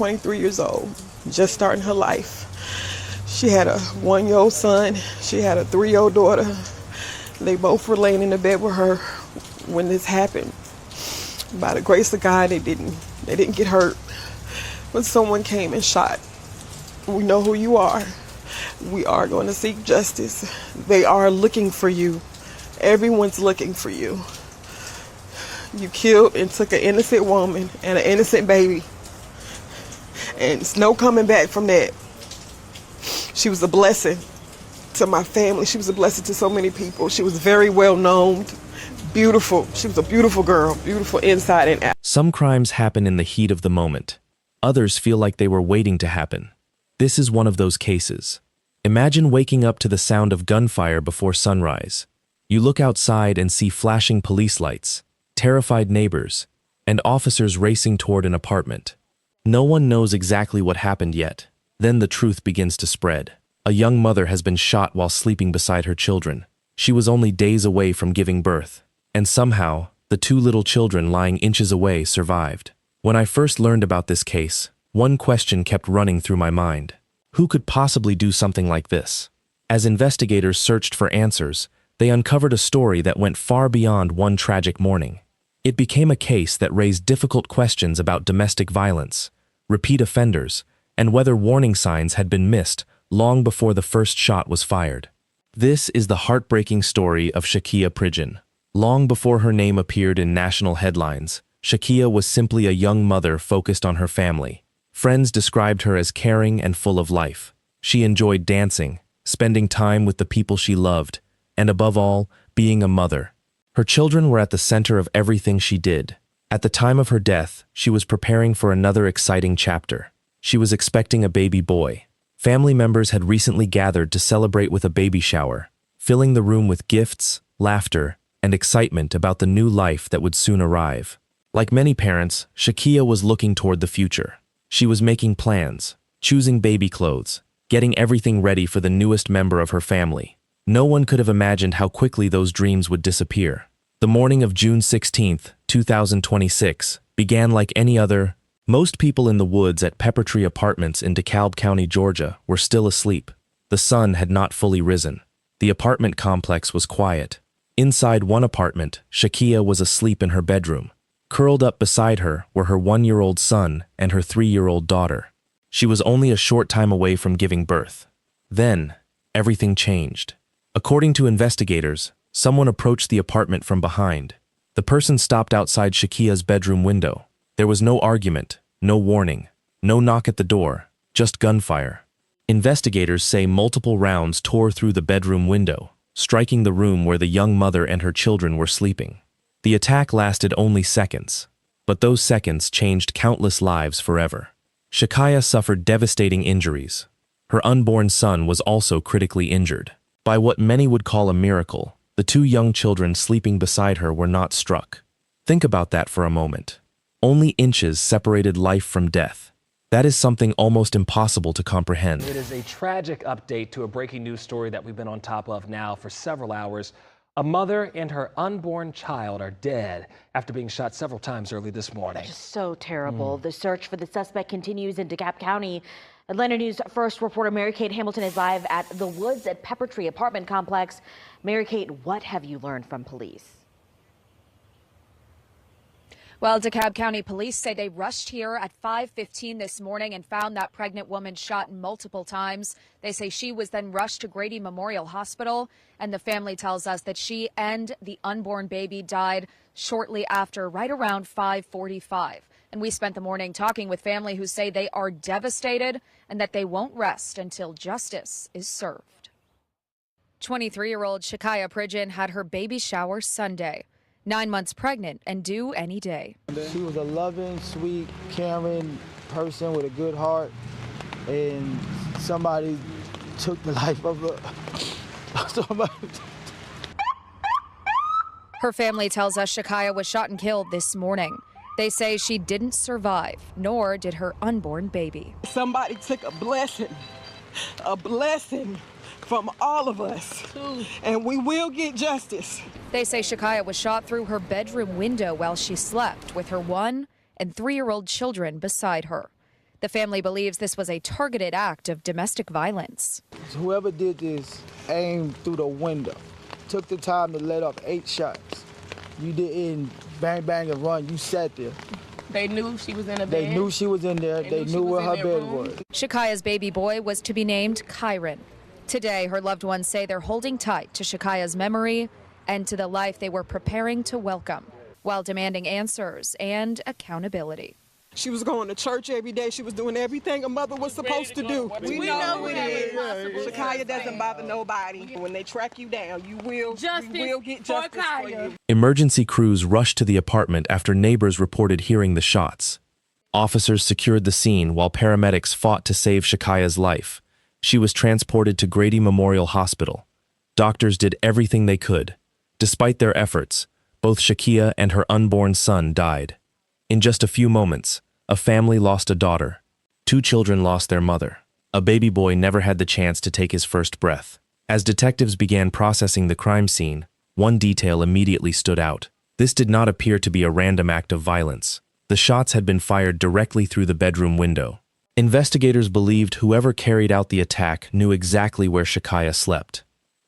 23 years old, just starting her life. She had a 1-year-old son. She had a 3-year-old daughter. They both were laying in the bed with her when this happened. By the grace of God, they didn't get hurt. But someone came and shot. We know who you are. We are going to seek justice. They are looking for you. Everyone's looking for you. You killed and took an innocent woman and an innocent baby. And it's no coming back from that. She was a blessing to my family. She was a blessing to so many people. She was very well known, beautiful. She was a beautiful girl, beautiful inside and out. Some crimes happen in the heat of the moment. Others feel like they were waiting to happen. This is one of those cases. Imagine waking up to the sound of gunfire before sunrise. You look outside and see flashing police lights, terrified neighbors, and officers racing toward an apartment. No one knows exactly what happened yet. Then the truth begins to spread. A young mother has been shot while sleeping beside her children. She was only days away from giving birth. And somehow, the 2 little children lying inches away survived. When I first learned about this case, one question kept running through my mind. Who could possibly do something like this? As investigators searched for answers, they uncovered a story that went far beyond one tragic morning. It became a case that raised difficult questions about domestic violence, repeat offenders, and whether warning signs had been missed long before the first shot was fired. This is the heartbreaking story of Shakiya Pridgen. Long before her name appeared in national headlines, Shakiya was simply a young mother focused on her family. Friends described her as caring and full of life. She enjoyed dancing, spending time with the people she loved, and above all, being a mother. Her children were at the center of everything she did. At the time of her death, she was preparing for another exciting chapter. She was expecting a baby boy. Family members had recently gathered to celebrate with a baby shower, filling the room with gifts, laughter, and excitement about the new life that would soon arrive. Like many parents, Shakiya was looking toward the future. She was making plans, choosing baby clothes, getting everything ready for the newest member of her family. No one could have imagined how quickly those dreams would disappear. The morning of June 16, 2026, began like any other. Most people in the woods at Peppertree Apartments in DeKalb County, Georgia, were still asleep. The sun had not fully risen. The apartment complex was quiet. Inside one apartment, Shakiya was asleep in her bedroom. Curled up beside her were her 1-year-old son and her 3-year-old daughter. She was only a short time away from giving birth. Then, everything changed. According to investigators, someone approached the apartment from behind. The person stopped outside Shakiya's bedroom window. There was no argument, no warning, no knock at the door, just gunfire. Investigators say multiple rounds tore through the bedroom window, striking the room where the young mother and her children were sleeping. The attack lasted only seconds, but those seconds changed countless lives forever. Shakiya suffered devastating injuries. Her unborn son was also critically injured. By what many would call a miracle, the 2 young children sleeping beside her were not struck. Think about that for a moment. Only inches separated life from death. That is something almost impossible to comprehend. It is a tragic update to a breaking news story that we've been on top of now for several hours. A mother and her unborn child are dead after being shot several times early this morning. Just so terrible. The search for the suspect continues in DeKalb County. Atlanta News First reporter Mary Kate Hamilton is live at the Woods at Peppertree apartment complex. Mary Kate, what have you learned from police? Well, DeKalb County police say they rushed here at 5:15 this morning and found that pregnant woman shot multiple times. They say she was then rushed to Grady Memorial Hospital, and the family tells us that she and the unborn baby died shortly after, right around 5:45. And we spent the morning talking with family who say they are devastated and that they won't rest until justice is served. 23-year-old Shakiya Pridgen had her baby shower Sunday. 9 months pregnant and due any day. She was a loving, sweet, caring person with a good heart, and somebody took the life of her. Her family tells us Shakiya was shot and killed this morning. They say she didn't survive, nor did her unborn baby. Somebody took a blessing from all of us, and we will get justice. They say Shakiya was shot through her bedroom window while she slept with her 1- and 3-year-old children beside her. The family believes this was a targeted act of domestic violence. Whoever did this aimed through the window, took the time to let off 8 shots. You didn't bang, bang, and run. You sat there. They knew she was in a bed. They knew she was in there. They knew where her bed was. Shakiya's baby boy was to be named Kyron. Today, her loved ones say they're holding tight to Shakiya's memory and to the life they were preparing to welcome, while demanding answers and accountability. She was going to church every day. She was doing everything a mother was supposed to do. We know it is. Shakiya doesn't bother nobody. When they track you down, you will get justice for you. Emergency crews rushed to the apartment after neighbors reported hearing the shots. Officers secured the scene while paramedics fought to save Shakiya's life. She was transported to Grady Memorial Hospital. Doctors did everything they could. Despite their efforts, both Shakiya and her unborn son died. In just a few moments, a family lost a daughter. 2 children lost their mother. A baby boy never had the chance to take his first breath. As detectives began processing the crime scene, one detail immediately stood out. This did not appear to be a random act of violence. The shots had been fired directly through the bedroom window. Investigators believed whoever carried out the attack knew exactly where Shakiya slept.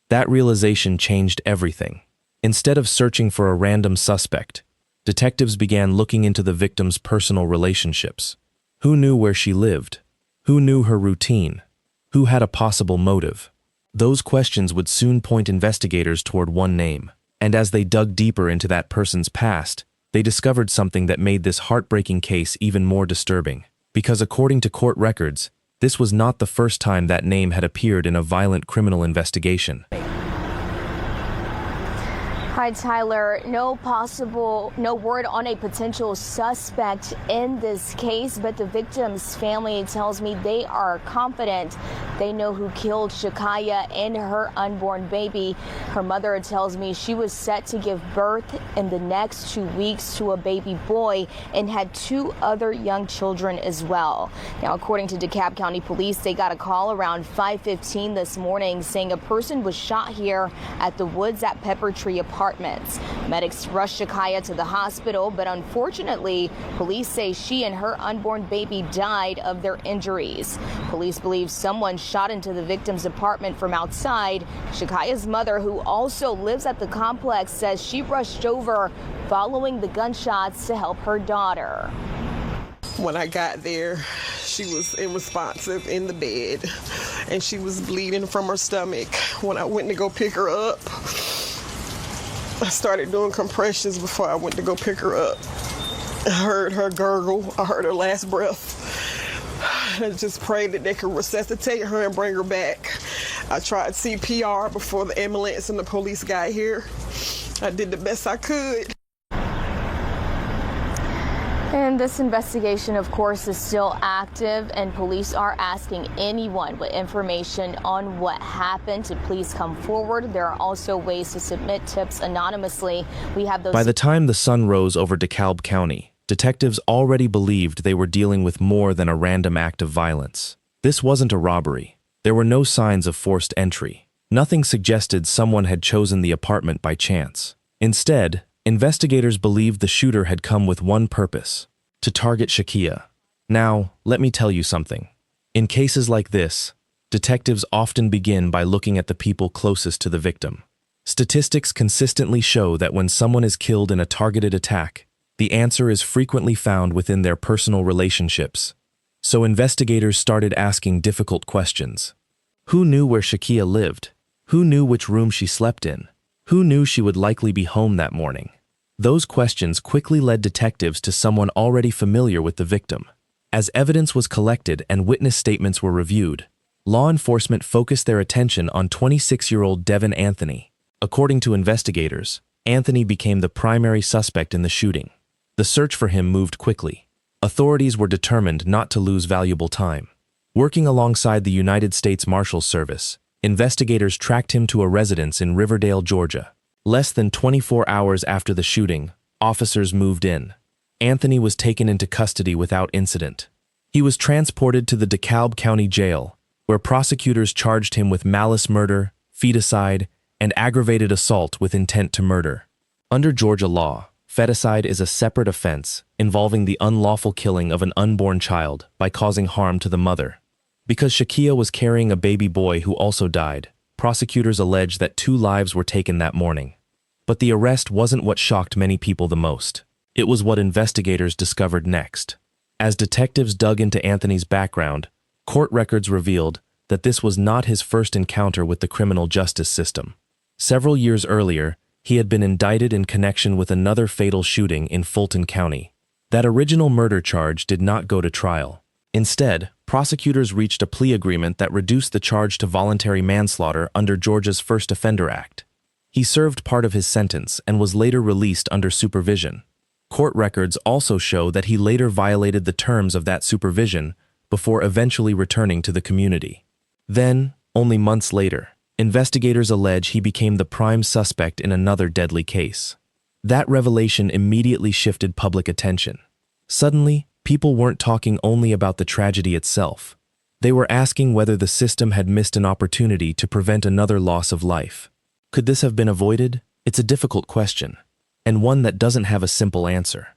That realization changed everything. Instead of searching for a random suspect, detectives began looking into the victim's personal relationships. Who knew where she lived? Who knew her routine? Who had a possible motive? Those questions would soon point investigators toward one name. And as they dug deeper into that person's past, they discovered something that made this heartbreaking case even more disturbing. Because according to court records, this was not the first time that name had appeared in a violent criminal investigation. Hi, Tyler. No word on a potential suspect in this case, but the victim's family tells me they are confident they know who killed Shakiya and her unborn baby. Her mother tells me she was set to give birth in the next 2 weeks to a baby boy and had 2 other young children as well. Now, according to DeKalb County Police, they got a call around 5:15 this morning saying a person was shot here at the Woods at Pepper Tree apartments. Medics rushed Shakiya to the hospital, but unfortunately, police say she and her unborn baby died of their injuries. Police believe someone shot into the victim's apartment from outside. Shakiya's mother, who also lives at the complex, says she rushed over following the gunshots to help her daughter. When I got there, she was unresponsive in the bed, and she was bleeding from her stomach. When I went to go pick her up, I started doing compressions before I went to go pick her up. I heard her gurgle. I heard her last breath. I just prayed that they could resuscitate her and bring her back. I tried CPR before the ambulance and the police got here. I did the best I could. And this investigation, of course, is still active, and police are asking anyone with information on what happened to please come forward. There are also ways to submit tips anonymously. We have those. By the time the sun rose over DeKalb County, detectives already believed they were dealing with more than a random act of violence. This wasn't a robbery. There were no signs of forced entry. Nothing suggested someone had chosen the apartment by chance. Instead, investigators believed the shooter had come with one purpose: to target Shakiya. Now, let me tell you something. In cases like this, detectives often begin by looking at the people closest to the victim. Statistics consistently show that when someone is killed in a targeted attack, the answer is frequently found within their personal relationships. So investigators started asking difficult questions. Who knew where Shakiya lived? Who knew which room she slept in? Who knew she would likely be home that morning? Those questions quickly led detectives to someone already familiar with the victim. As evidence was collected and witness statements were reviewed, law enforcement focused their attention on 26-year-old Devin Anthony. According to investigators, Anthony became the primary suspect in the shooting. The search for him moved quickly. Authorities were determined not to lose valuable time. Working alongside the United States Marshals Service, investigators tracked him to a residence in Riverdale, Georgia. Less than 24 hours after the shooting, officers moved in. Anthony was taken into custody without incident. He was transported to the DeKalb County Jail, where prosecutors charged him with malice murder, feticide, and aggravated assault with intent to murder. Under Georgia law, Feticide is a separate offense involving the unlawful killing of an unborn child by causing harm to the mother. Because Shakiya was carrying a baby boy who also died, prosecutors allege that 2 lives were taken that morning. But the arrest wasn't what shocked many people the most. It was what investigators discovered next. As detectives dug into Anthony's background, court records revealed that this was not his first encounter with the criminal justice system. Several years earlier, he had been indicted in connection with another fatal shooting in Fulton County. That original murder charge did not go to trial. Instead, prosecutors reached a plea agreement that reduced the charge to voluntary manslaughter under Georgia's First Offender Act. He served part of his sentence and was later released under supervision. Court records also show that he later violated the terms of that supervision before eventually returning to the community. Then, only months later, investigators allege he became the prime suspect in another deadly case. That revelation immediately shifted public attention. Suddenly, people weren't talking only about the tragedy itself. They were asking whether the system had missed an opportunity to prevent another loss of life. Could this have been avoided? It's a difficult question, and one that doesn't have a simple answer.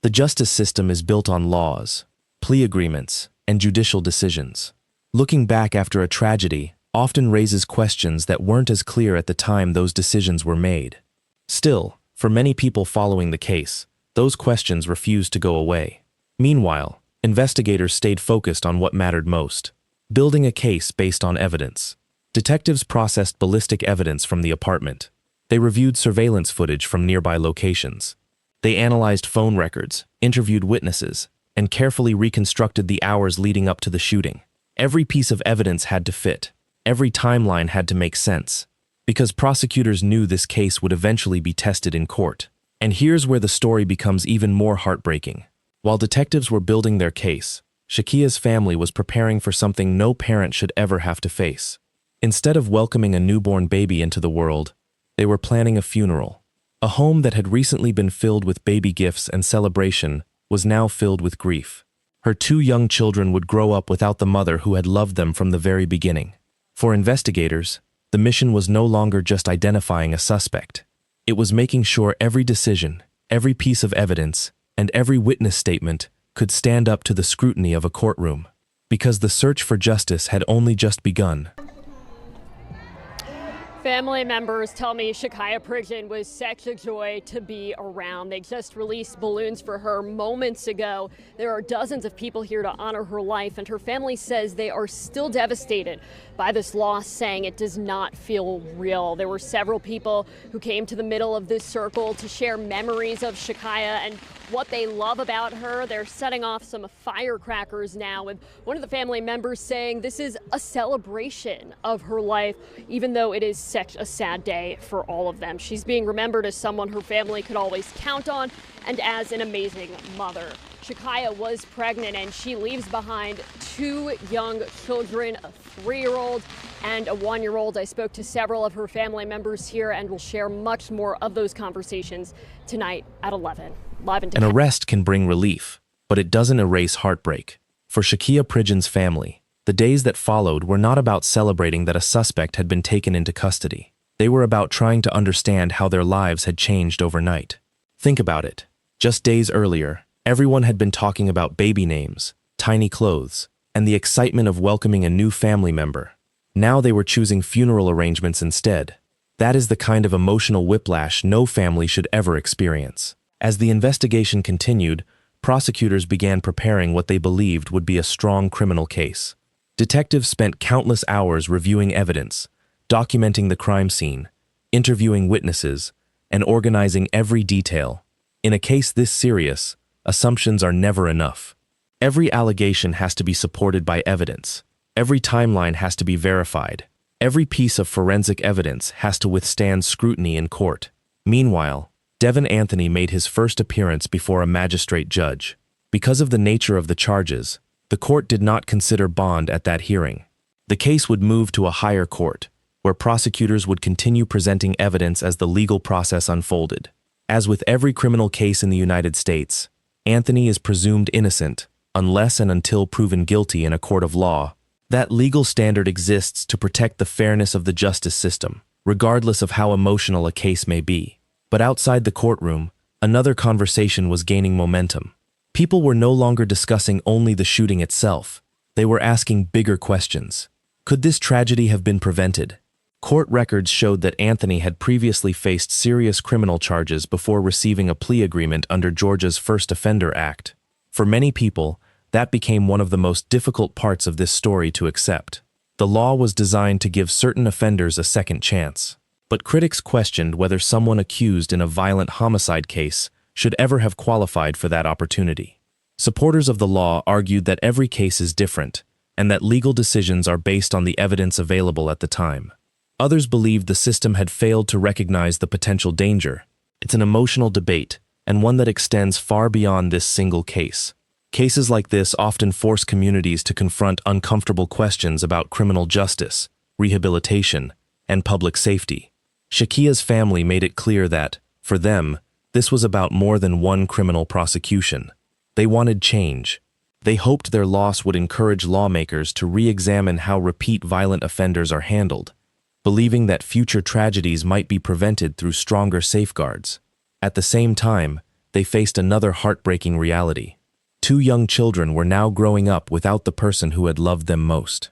The justice system is built on laws, plea agreements, and judicial decisions. Looking back after a tragedy often raises questions that weren't as clear at the time those decisions were made. Still, for many people following the case, those questions refused to go away. Meanwhile, investigators stayed focused on what mattered most: building a case based on evidence. Detectives processed ballistic evidence from the apartment. They reviewed surveillance footage from nearby locations. They analyzed phone records, interviewed witnesses, and carefully reconstructed the hours leading up to the shooting. Every piece of evidence had to fit. Every timeline had to make sense, because prosecutors knew this case would eventually be tested in court. And here's where the story becomes even more heartbreaking. While detectives were building their case, Shakiya's family was preparing for something no parent should ever have to face. Instead of welcoming a newborn baby into the world, they were planning a funeral. A home that had recently been filled with baby gifts and celebration was now filled with grief. Her 2 young children would grow up without the mother who had loved them from the very beginning. For investigators, the mission was no longer just identifying a suspect. It was making sure every decision, every piece of evidence, and every witness statement could stand up to the scrutiny of a courtroom. Because the search for justice had only just begun. Family members tell me Shakiya Pridgen was such a joy to be around. They just released balloons for her moments ago. There are dozens of people here to honor her life, and her family says they are still devastated by this loss, saying it does not feel real. There were several people who came to the middle of this circle to share memories of Shakiya and what they love about her. They're setting off some firecrackers now, with one of the family members saying this is a celebration of her life, even though it is such a sad day for all of them. She's being remembered as someone her family could always count on and as an amazing mother. Shakiya was pregnant, and she leaves behind 2 young children, a 3-year-old and a 1-year-old. I spoke to several of her family members here and will share much more of those conversations tonight at 11. Live in An arrest can bring relief, but it doesn't erase heartbreak. For Shakiya Pridgen's family, the days that followed were not about celebrating that a suspect had been taken into custody. They were about trying to understand how their lives had changed overnight. Think about it. Just days earlier, everyone had been talking about baby names, tiny clothes, and the excitement of welcoming a new family member. Now they were choosing funeral arrangements instead. That is the kind of emotional whiplash no family should ever experience. As the investigation continued, prosecutors began preparing what they believed would be a strong criminal case. Detectives spent countless hours reviewing evidence, documenting the crime scene, interviewing witnesses, and organizing every detail. In a case this serious, assumptions are never enough. Every allegation has to be supported by evidence. Every timeline has to be verified. Every piece of forensic evidence has to withstand scrutiny in court. Meanwhile, Devin Anthony made his first appearance before a magistrate judge. Because of the nature of the charges, the court did not consider bond at that hearing. The case would move to a higher court, where prosecutors would continue presenting evidence as the legal process unfolded. As with every criminal case in the United States, Anthony is presumed innocent unless and until proven guilty in a court of law. That legal standard exists to protect the fairness of the justice system, regardless of how emotional a case may be. But outside the courtroom, Another conversation was gaining momentum. People were no longer discussing only the shooting itself. They were asking bigger questions. Could this tragedy have been prevented? Court records showed that Anthony had previously faced serious criminal charges before receiving a plea agreement under Georgia's First Offender Act. For many people, that became one of the most difficult parts of this story to accept. The law was designed to give certain offenders a second chance. But critics questioned whether someone accused in a violent homicide case should ever have qualified for that opportunity. Supporters of the law argued that every case is different, and that legal decisions are based on the evidence available at the time. Others believed the system had failed to recognize the potential danger. It's an emotional debate, and one that extends far beyond this single case. Cases like this often force communities to confront uncomfortable questions about criminal justice, rehabilitation, and public safety. Shakiya's family made it clear that, for them, this was about more than one criminal prosecution. They wanted change. They hoped their loss would encourage lawmakers to re-examine how repeat violent offenders are handled, believing that future tragedies might be prevented through stronger safeguards. At the same time, they faced another heartbreaking reality. 2 young children were now growing up without the person who had loved them most.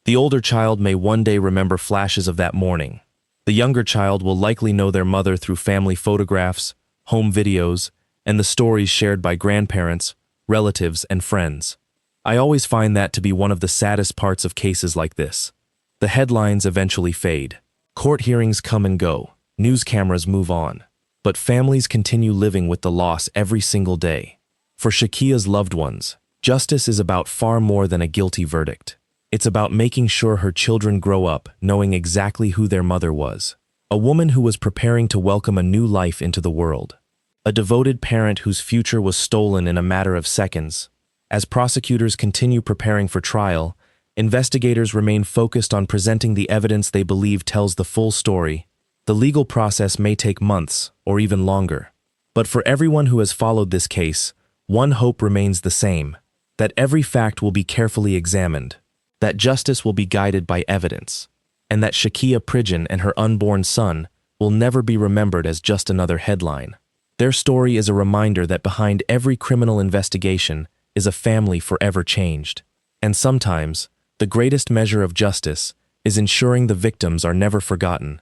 The older child may one day remember flashes of that morning. The younger child will likely know their mother through family photographs, home videos, and the stories shared by grandparents, relatives, and friends. I always find that to be one of the saddest parts of cases like this. The headlines eventually fade. Court hearings come and go. News cameras move on. But families continue living with the loss every single day. For Shakiya's loved ones, justice is about far more than a guilty verdict. It's about making sure her children grow up knowing exactly who their mother was. A woman who was preparing to welcome a new life into the world. A devoted parent whose future was stolen in a matter of seconds. As prosecutors continue preparing for trial, investigators remain focused on presenting the evidence they believe tells the full story. The legal process may take months or even longer. But for everyone who has followed this case, one hope remains the same: that every fact will be carefully examined, that justice will be guided by evidence, and that Shakiya Pridgen and her unborn son will never be remembered as just another headline. Their story is a reminder that behind every criminal investigation is a family forever changed. And sometimes, the greatest measure of justice is ensuring the victims are never forgotten,